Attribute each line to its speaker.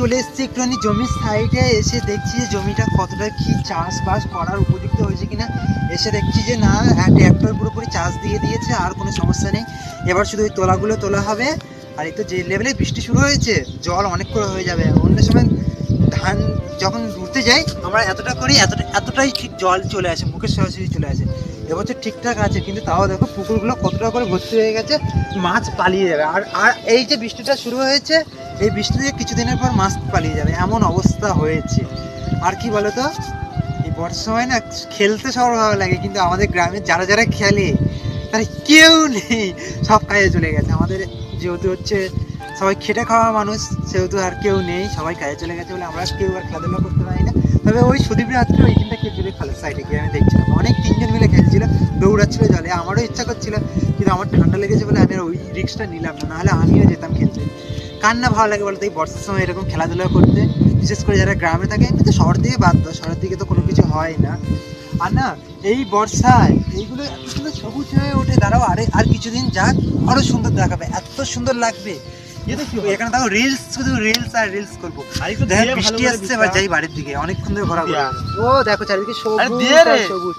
Speaker 1: চলে এসেছি একটুখানি জমির সাইডে, এসে দেখছি যে জমিটা কতটা কি চাষবাস করার উপযুক্ত হয়েছে কিনা। এসে দেখছি যে না, ট্র্যাক্টর পুরোপুরি চাষ দিয়ে দিয়েছে, আর কোনো সমস্যা নেই। এবার শুধু ওই তোলাগুলো তোলা হবে। আর এই তো যে লেভেলে বৃষ্টি শুরু হয়েছে, জল অনেক করে হয়ে যাবে। অন্য সময় ধান যখন রুতে যাই আমরা এতটা করি, এতটাই ঠিক জল চলে আসে, মুখের সরাসরি চলে আসে। এবছর ঠিকঠাক আছে, কিন্তু তাও দেখো পুকুরগুলো কতটা করে ভর্তি হয়ে গেছে, মাছ পালিয়ে যাবে। আর আর এই যে বৃষ্টিটা শুরু হয়েছে, এই বৃষ্টিতে কিছুদিনের পর মাছ পালিয়ে যাবে, এমন অবস্থা হয়েছে। আর কি বলতো, এই বর্ষার সময় না খেলতে সবার ভালো লাগে, কিন্তু আমাদের গ্রামে যারা যারা খেলে তারা কেউ নেই, সব কাজে চলে গেছে। আমাদের যেহেতু হচ্ছে সবাই খেটে খাওয়া মানুষ, সেহেতু আর কেউ নেই, সবাই কাজে চলে গেছে বলে আমরা কেউ আর খেলাধুলা করতে পারি না। তবে ওই সুদীপ রাত্রে ওইখানটা খেলছিল খালের সাইডে গিয়ে, আমি দেখছিলাম অনেক তিনজন মিলে খেলছিল, দৌড়াচ্ছিল জলে। আমারও ইচ্ছা করছিল, কিন্তু আমার ঠান্ডা লেগেছে বলে আমি আর ওই রিস্কটা নিলাম না, নাহলে আমিও যেতাম খেলতে। কার না ভালো লাগে বলতো এই বর্ষার সময় এরকম খেলাধুলা করতে, বিশেষ করে যারা গ্রামে থাকে। এমনি তো শহর থেকে বাদ দাও, শহরের দিকে তো কোনো কিছু হয় না। আর না, এই বর্ষায় এইগুলো এত সুন্দর সবুজ হয়ে ওঠে, দাঁড়াও আর কিছুদিন যাক, আরো সুন্দর দেখাবে, এত সুন্দর লাগবে। এখানে দেখো রিলস, শুধু রিলস আর রিলস করবো। বৃষ্টি আসছে, এবার যাই বাড়ির দিকে, অনেকক্ষণ ধরে ঘোরাঘুরি। ও দেখো চারিদিকে সবুজ সবুজ।